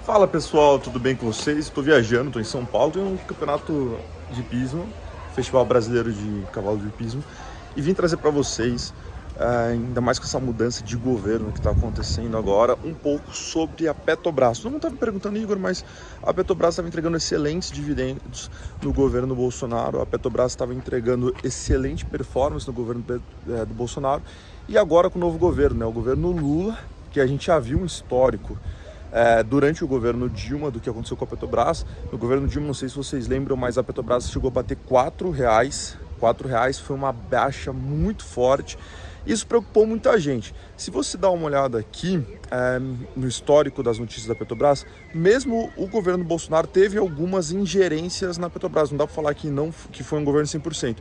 Fala pessoal, tudo bem com vocês? Estou viajando, estou em São Paulo, tem um campeonato de hipismo, Festival Brasileiro de Cavalo de Hipismo, e vim trazer para vocês, ainda mais com essa mudança de governo que está acontecendo agora, um pouco sobre a Petrobras. Todo mundo estava me perguntando, Igor, mas a Petrobras estava entregando excelentes dividendos no governo Bolsonaro, a Petrobras estava entregando excelente performance no governo do Bolsonaro, e agora com o novo governo, o governo Lula, que a gente já viu um histórico durante o governo Dilma do que aconteceu com a Petrobras. No governo Dilma, não sei se vocês lembram, mas a Petrobras chegou a bater R$4. R$4 foi uma baixa muito forte. Isso preocupou muita gente. Se você dá uma olhada aqui no histórico das notícias da Petrobras, mesmo o governo Bolsonaro teve algumas ingerências na Petrobras. Não dá para falar que foi um governo 100%.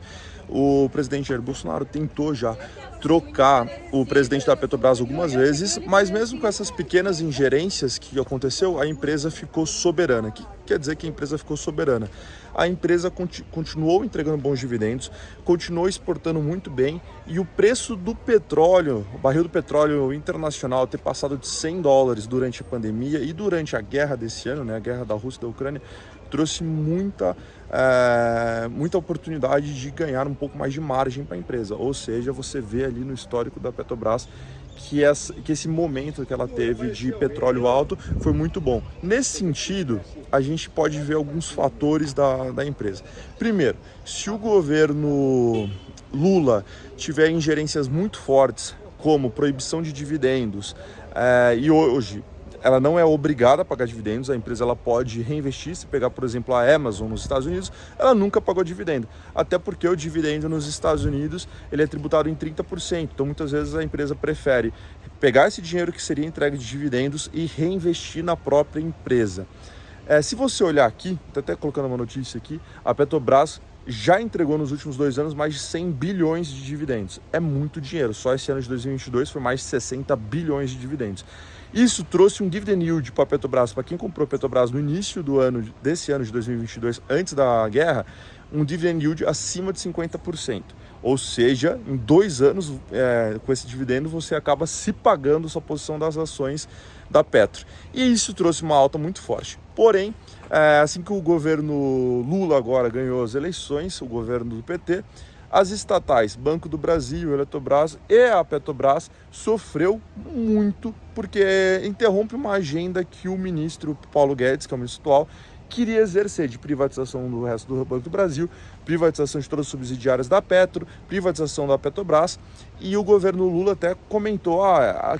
O presidente Jair Bolsonaro tentou já trocar o presidente da Petrobras algumas vezes, mas mesmo com essas pequenas ingerências que aconteceu, a empresa ficou soberana. O que quer dizer que a empresa ficou soberana? A empresa continuou entregando bons dividendos, continuou exportando muito bem, e o preço do petróleo, o barril do petróleo internacional ter passado de $100 durante a pandemia e durante a guerra desse ano, a guerra da Rússia e da Ucrânia, trouxe muita oportunidade de ganhar um pouco mais de margem para a empresa. Ou seja, você vê ali no histórico da Petrobras que esse momento que ela teve de petróleo alto foi muito bom. Nesse sentido, a gente pode ver alguns fatores da empresa. Primeiro, se o governo Lula tiver ingerências muito fortes, como proibição de dividendos, e hoje ela não é obrigada a pagar dividendos, a empresa ela pode reinvestir. Se pegar, por exemplo, a Amazon nos Estados Unidos, ela nunca pagou dividendo, até porque o dividendo nos Estados Unidos ele é tributado em 30%, então muitas vezes a empresa prefere pegar esse dinheiro que seria entregue de dividendos e reinvestir na própria empresa. Se você olhar aqui, estou até colocando uma notícia aqui, a Petrobras já entregou nos últimos 2 anos mais de 100 bilhões de dividendos. É muito dinheiro, só esse ano de 2022 foi mais de 60 bilhões de dividendos. Isso trouxe um dividend yield para a Petrobras, para quem comprou a Petrobras no início desse ano de 2022, antes da guerra, um dividend yield acima de 50%. Ou seja, em 2 anos, com esse dividendo, você acaba se pagando sua posição das ações da Petro. E isso trouxe uma alta muito forte. Porém, assim que o governo Lula agora ganhou as eleições, o governo do PT, as estatais, Banco do Brasil, Eletrobras e a Petrobras sofreu muito porque interrompe uma agenda que o ministro Paulo Guedes, que é o ministro atual, queria exercer de privatização do resto do Banco do Brasil, privatização de todas as subsidiárias da Petro, privatização da Petrobras, e o governo Lula até comentou,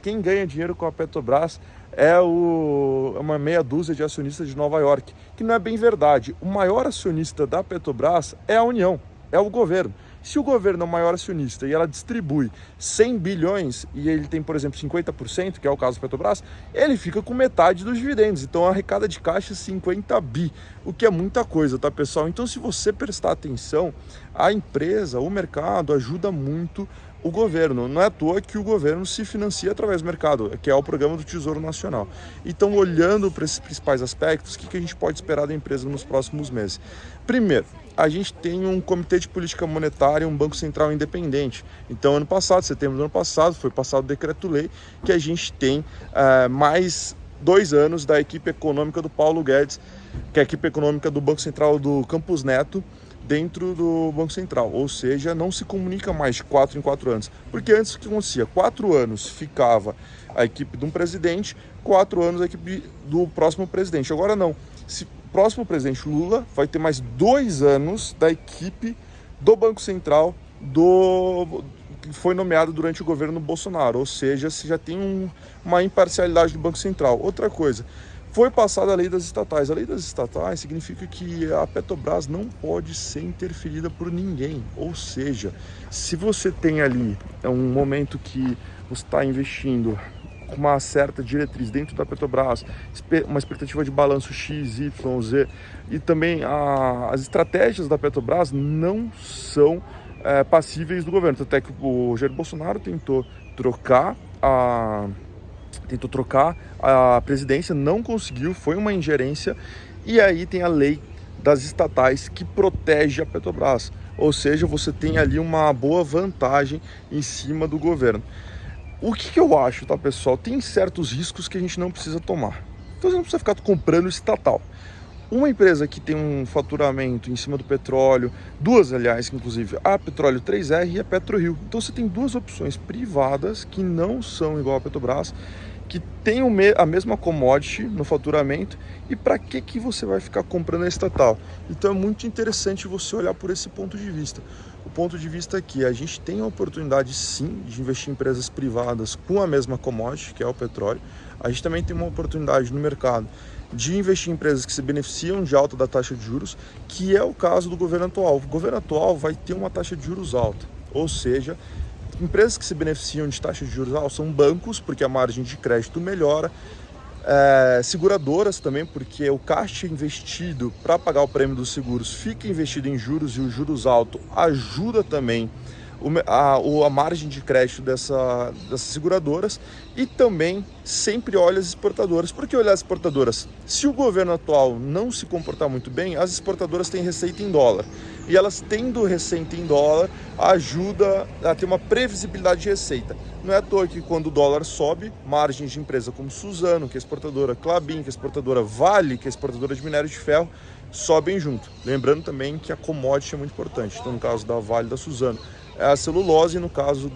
quem ganha dinheiro com a Petrobras é uma meia dúzia de acionistas de Nova York, que não é bem verdade. O maior acionista da Petrobras é a União, é o governo. Se o governo é o maior acionista e ela distribui 100 bilhões e ele tem, por exemplo, 50%, que é o caso da Petrobras, ele fica com metade dos dividendos. Então, arrecada de caixa 50 bi, o que é muita coisa, tá, pessoal? Então, se você prestar atenção, a empresa, o mercado ajuda muito o governo. Não é à toa que o governo se financia através do mercado, que é o programa do Tesouro Nacional. Então, olhando para esses principais aspectos, o que a gente pode esperar da empresa nos próximos meses? Primeiro, a gente tem um comitê de política monetária, um banco central independente. Então, setembro do ano passado, foi passado o decreto-lei que a gente tem mais 2 anos da equipe econômica do Paulo Guedes, que é a equipe econômica do Banco Central do Campos Neto, dentro do Banco Central, ou seja, não se comunica mais de 4 em 4 anos, porque antes o que acontecia? 4 anos ficava a equipe de um presidente, 4 anos a equipe do próximo presidente. Agora não, o próximo presidente Lula vai ter mais 2 anos da equipe do Banco Central que foi nomeado durante o governo Bolsonaro, ou seja, você já tem uma imparcialidade do Banco Central. Outra coisa, foi passada a lei das estatais. A lei das estatais significa que a Petrobras não pode ser interferida por ninguém. Ou seja, se você tem ali um momento que você está investindo com uma certa diretriz dentro da Petrobras, uma expectativa de balanço X, Y, Z, e também as estratégias da Petrobras não são passíveis do governo. Até que o Jair Bolsonaro tentou trocar a presidência, não conseguiu, foi uma ingerência, e aí tem a lei das estatais que protege a Petrobras, ou seja, você tem ali uma boa vantagem em cima do governo. O que eu acho, tá, pessoal? Tem certos riscos que a gente não precisa tomar. Então você não precisa ficar comprando estatal. Uma empresa que tem um faturamento em cima do petróleo, duas, aliás, inclusive, a Petróleo 3R e a PetroRio. Então você tem duas opções privadas que não são igual a Petrobras, que tem a mesma commodity no faturamento, e para que você vai ficar comprando a estatal? Então é muito interessante você olhar por esse ponto de vista. O ponto de vista é que a gente tem a oportunidade sim de investir em empresas privadas com a mesma commodity, que é o petróleo. A gente também tem uma oportunidade no mercado de investir em empresas que se beneficiam de alta da taxa de juros, que é o caso do governo atual. O governo atual vai ter uma taxa de juros alta, ou seja, empresas que se beneficiam de taxa de juros alta são bancos, porque a margem de crédito melhora, seguradoras também, porque o caixa investido para pagar o prêmio dos seguros fica investido em juros, e os juros altos ajuda também a margem de crédito dessas seguradoras. E também sempre olha as exportadoras. Por que olhar as exportadoras? Se o governo atual não se comportar muito bem, as exportadoras têm receita em dólar, e elas tendo receita em dólar ajuda a ter uma previsibilidade de receita. Não é à toa que quando o dólar sobe, margens de empresa como Suzano, que é exportadora, Klabin, que é exportadora, Vale, que é exportadora de minério de ferro, sobem junto. Lembrando também que a commodity é muito importante. Então, no caso da Vale e da Suzano, é a celulose, no caso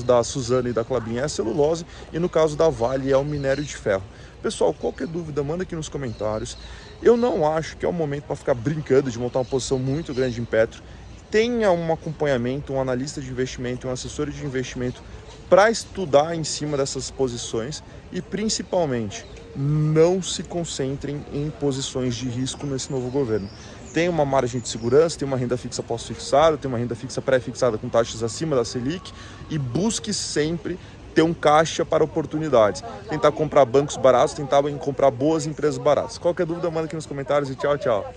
da Suzano e da Klabin é a celulose, e no caso da Vale é o minério de ferro. Pessoal, qualquer dúvida, manda aqui nos comentários. Eu não acho que é o momento para ficar brincando de montar uma posição muito grande em Petro. Tenha um acompanhamento, um analista de investimento, um assessor de investimento para estudar em cima dessas posições, e principalmente não se concentrem em posições de risco nesse novo governo. Tem uma margem de segurança, tem uma renda fixa pós-fixada, tem uma renda fixa pré-fixada com taxas acima da Selic, e busque sempre ter um caixa para oportunidades. Tentar comprar bancos baratos, tentar comprar boas empresas baratas. Qualquer dúvida, manda aqui nos comentários, e tchau, tchau.